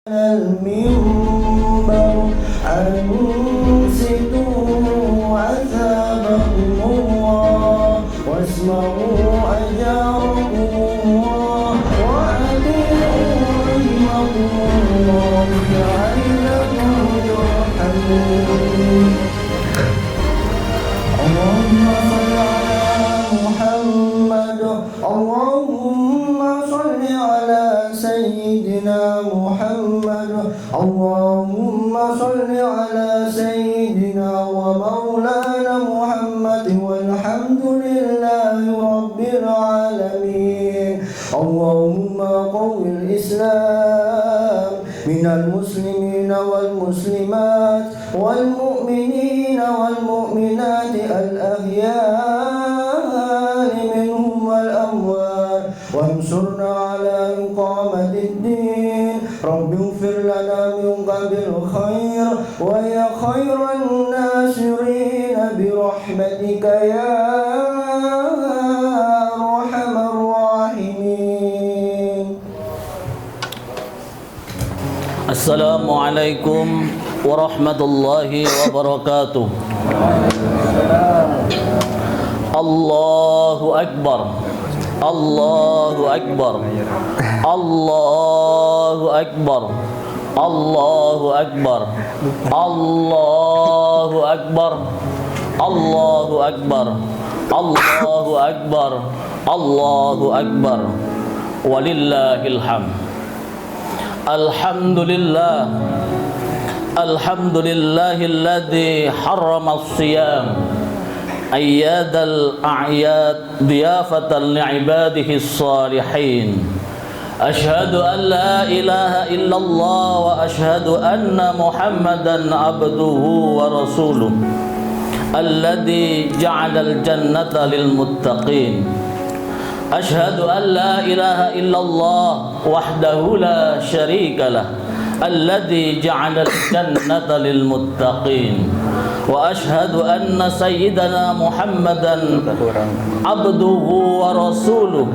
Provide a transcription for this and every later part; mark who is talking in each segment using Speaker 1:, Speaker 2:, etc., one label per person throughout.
Speaker 1: المنبر أنصتوا عذابكم الله واسمعوا أجاركم الله وأطيعوا رحمكم الله لعلكم ترحمون. اللهم صل على محمد. اللهم صل على سيدنا محمد. اللهم صل على سيدنا ومولانا محمد والحمد لله رب العالمين. اللهم قو الإسلام من المسلمين والمسلمات والمؤمنين والمؤمنات الأحياء منهم والأموات وانصرنا على إقامة الدين. رب اغفر لنا من قبل الخير ويا خير الناصرين برحمتك يا أرحم الراحمين.
Speaker 2: Assalamualaikum warahmatullahi wabarakatuh. Allahu Akbar. Allahu Akbar. Allahu Akbar. Allahu Akbar. Allahu Akbar. Allahu Akbar. Allahu Akbar. Allahu Akbar. Walillahil hamd. Alhamdulillah. Alhamdulillahilladzi harrama as-siyam ayyadal a'yad diyafatan li'ibadihi as-salihin. Ashhadu an la ilaha illallah wa ashhadu anna Muhammadan abduhu wa rasuluh alladzi ja'alal jannata lil muttaqin. Ashhadu an la ilaha illallah wahdahu la syarika lah alladzi ja'alal jannata lil muttaqin. Wa ashhadu anna sayyidana Muhammadan abduhu wa rasuluh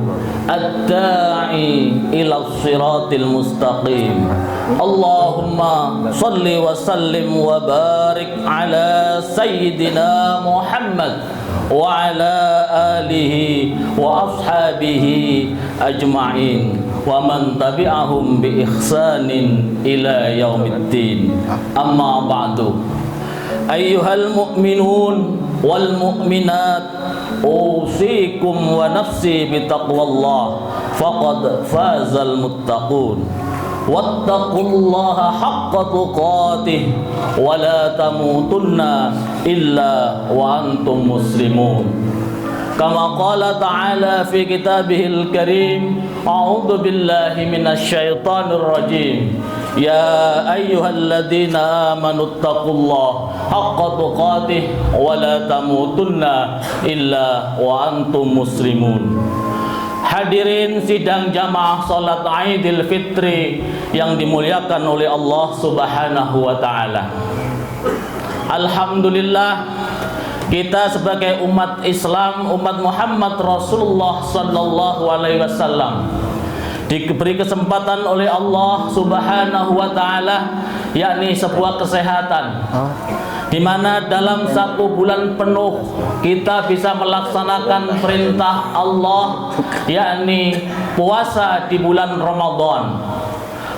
Speaker 2: ad-da'i ila siratil mustaqim. Allahumma salli wa sallim wa barik ala sayyidina Muhammad wa ala alihi wa ashabihi ajma'in wa man tabi'ahum bi ihsanin ila yaumiddin. Amma ba'du. Ayyuhal mu'minun wal mu'minat, usikum wa nafsi bitaqwallah faqad fazal muttaqun. Wattaqullaha haqqa tuqatih wa la tamutunna illa wa antum muslimun. Kama qala ta'ala fi kitabihil karim, a'udzu billahi minasy syaithanir rajim. Ya ayyuhalladzina amanu taqullaha haqqa tuqatih wa la tamutunna illa wa antum muslimun. Hadirin sidang jamaah salat Idul Fitri yang dimuliakan oleh Allah Subhanahu wa taala. Alhamdulillah, kita sebagai umat Islam, umat Muhammad Rasulullah sallallahu alaihi wasallam diberi kesempatan oleh Allah Subhanahu wa taala, yakni sebuah kesehatan, di mana dalam 1 bulan penuh kita bisa melaksanakan perintah Allah, yakni puasa di bulan Ramadan.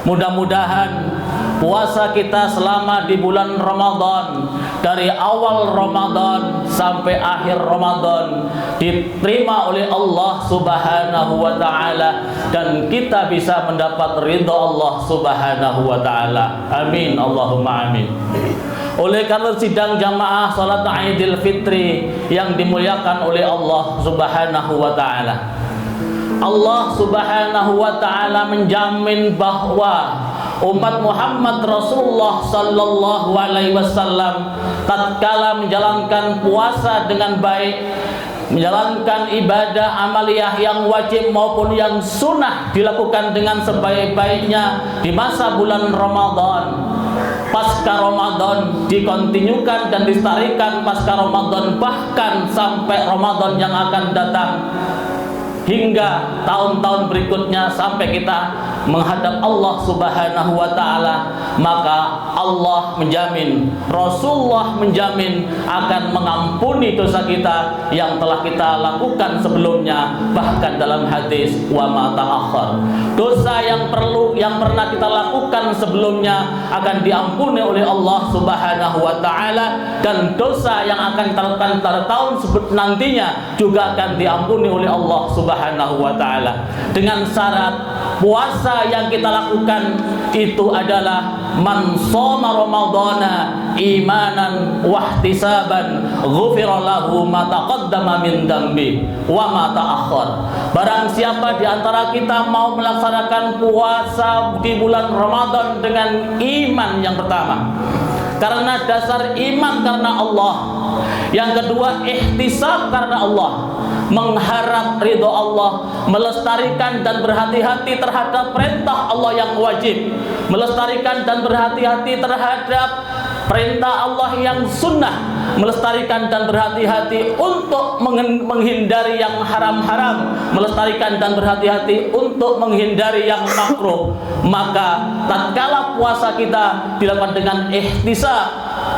Speaker 2: Mudah-mudahan puasa kita selama di bulan Ramadan, dari awal Ramadan sampai akhir Ramadan, diterima oleh Allah Subhanahu wa taala dan kita bisa mendapat ridha Allah Subhanahu wa taala. Amin, Allahumma amin. Oleh karena sidang jamaah salat Idul Fitri yang dimuliakan oleh Allah Subhanahu wa taala, Allah Subhanahu wa taala menjamin bahwa umat Muhammad Rasulullah sallallahu alaihi wasallam tatkala menjalankan puasa dengan baik, menjalankan ibadah amaliyah yang wajib maupun yang sunnah dilakukan dengan sebaik-baiknya di masa bulan Ramadan. Pasca Ramadan dikontinyukan dan dilestarikan pasca Ramadan, bahkan sampai Ramadan yang akan datang, hingga tahun-tahun berikutnya sampai kita menghadap Allah Subhanahu wa taala, maka Allah menjamin, Rasulullah menjamin akan mengampuni dosa kita yang telah kita lakukan sebelumnya. Bahkan dalam hadis wa ma ta'akhkhar, dosa yang pernah kita lakukan sebelumnya akan diampuni oleh Allah Subhanahu wa taala, dan dosa yang akan kita lakukan pada tahun nantinya juga akan diampuni oleh Allah Subhanahu wa taala, dengan syarat puasa yang kita lakukan itu adalah man shoma ramadhana imanan wahtisaban ghufira lahu ma taqaddama min dambi wa ma ta'akhkhar. Barang siapa di antara kita mau melaksanakan puasa di bulan Ramadan dengan iman yang pertama, karena dasar iman karena Allah, yang kedua ihtisab karena Allah, mengharap ridho Allah, melestarikan dan berhati-hati terhadap perintah Allah yang wajib, melestarikan dan berhati-hati terhadap perintah Allah yang sunnah, melestarikan dan berhati-hati untuk menghindari yang haram-haram, melestarikan dan berhati-hati untuk menghindari yang makruh. Maka tatkala puasa kita dilakukan dengan ihtisab,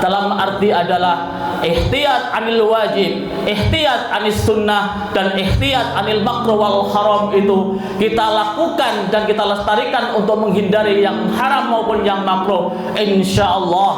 Speaker 2: dalam arti adalah ihtiyat anil wajib, ihtiyat anis sunnah, dan ihtiyat anil makruh wal haram, itu kita lakukan dan kita lestarikan untuk menghindari yang haram maupun yang makruh. Insyaallah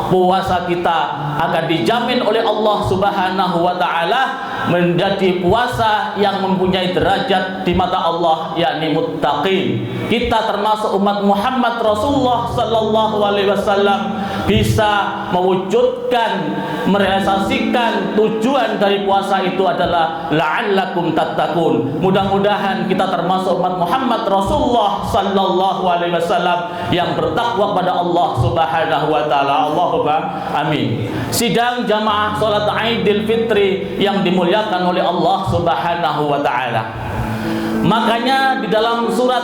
Speaker 2: puasa kita akan dijamin oleh Allah Subhanahu wa taala menjadi puasa yang mempunyai derajat di mata Allah, yakni muttaqin. Kita termasuk umat Muhammad Rasulullah sallallahu alaihi wasallam bisa mewujudkan, merealisasikan tujuan dari puasa itu adalah la'allakum tattaqun. Mudah-mudahan kita termasuk umat Muhammad Rasulullah sallallahu alaihi wasallam yang bertakwa kepada Allah Subhanahu wa taala. Allahumma amin. Sidang jamaah salat Idul Fitri yang dimuliakan oleh Allah Subhanahu wa taala. Makanya di dalam surat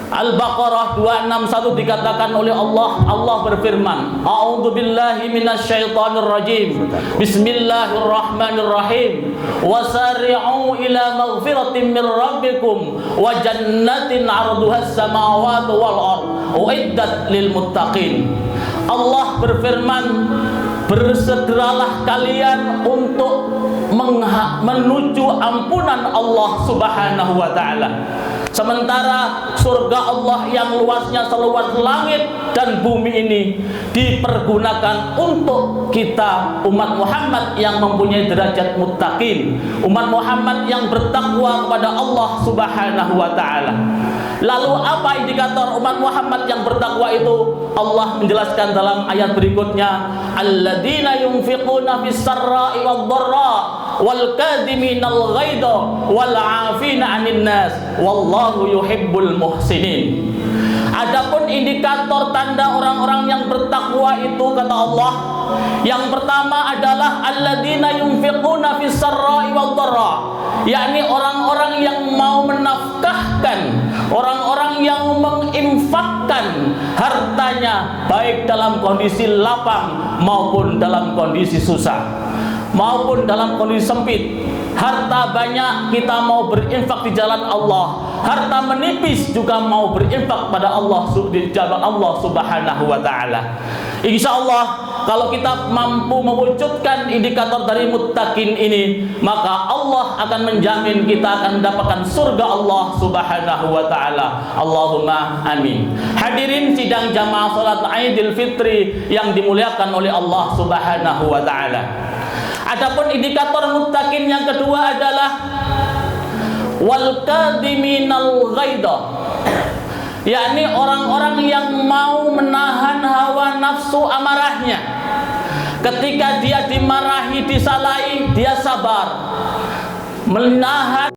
Speaker 2: Al-Baqarah 261 dikatakan oleh Allah berfirman, A'udzu billahi minasyaitonir rajim. Bismillahirrahmanirrahim. Wasari'u ila maghfiratin min rabbikum wa jannatin 'arduhas samawati wal ardh uiddat lil muttaqin. Allah berfirman, bersegeralah kalian untuk menuju ampunan Allah Subhanahu wa taala. Sementara surga Allah yang luasnya seluas langit dan bumi ini dipergunakan untuk kita umat Muhammad yang mempunyai derajat muttaqin, umat Muhammad yang bertakwa kepada Allah Subhanahu wa taala. Lalu apa indikator umat Muhammad yang bertakwa itu? Allah menjelaskan dalam ayat berikutnya, alladzina yunfiquna fis sarra'i wad dharra wal kadhiminal ghaidha wal 'afina 'anil nas wallahu yuhibbul muhsinin. Adapun indikator tanda orang-orang yang bertakwa itu, kata Allah, yang pertama adalah alladzina yunfiquna fis sarra'i wad dharra, yakni orang-orang yang mau menafkahkan, orang-orang yang menginfakkan hartanya baik dalam kondisi lapang maupun dalam kondisi susah, maupun dalam kondisi sempit. Harta banyak kita mau berinfak di jalan Allah, harta menipis juga mau berinfak pada Allah, di jalan Allah Subhanahu wa taala. Insyaallah kalau kita mampu mewujudkan indikator dari muttaqin ini, maka Allah akan menjamin kita akan mendapatkan surga Allah Subhanahu wa taala. Allahumma amin. Hadirin sidang jamaah salat Idul Fitri yang dimuliakan oleh Allah Subhanahu wa taala. Adapun indikator muttaqin yang kedua adalah wal kadhiminal ghaidha, yakni orang-orang yang mau menahan hawa nafsu amarahnya. Ketika dia dimarahi, disalahi, dia sabar, menahan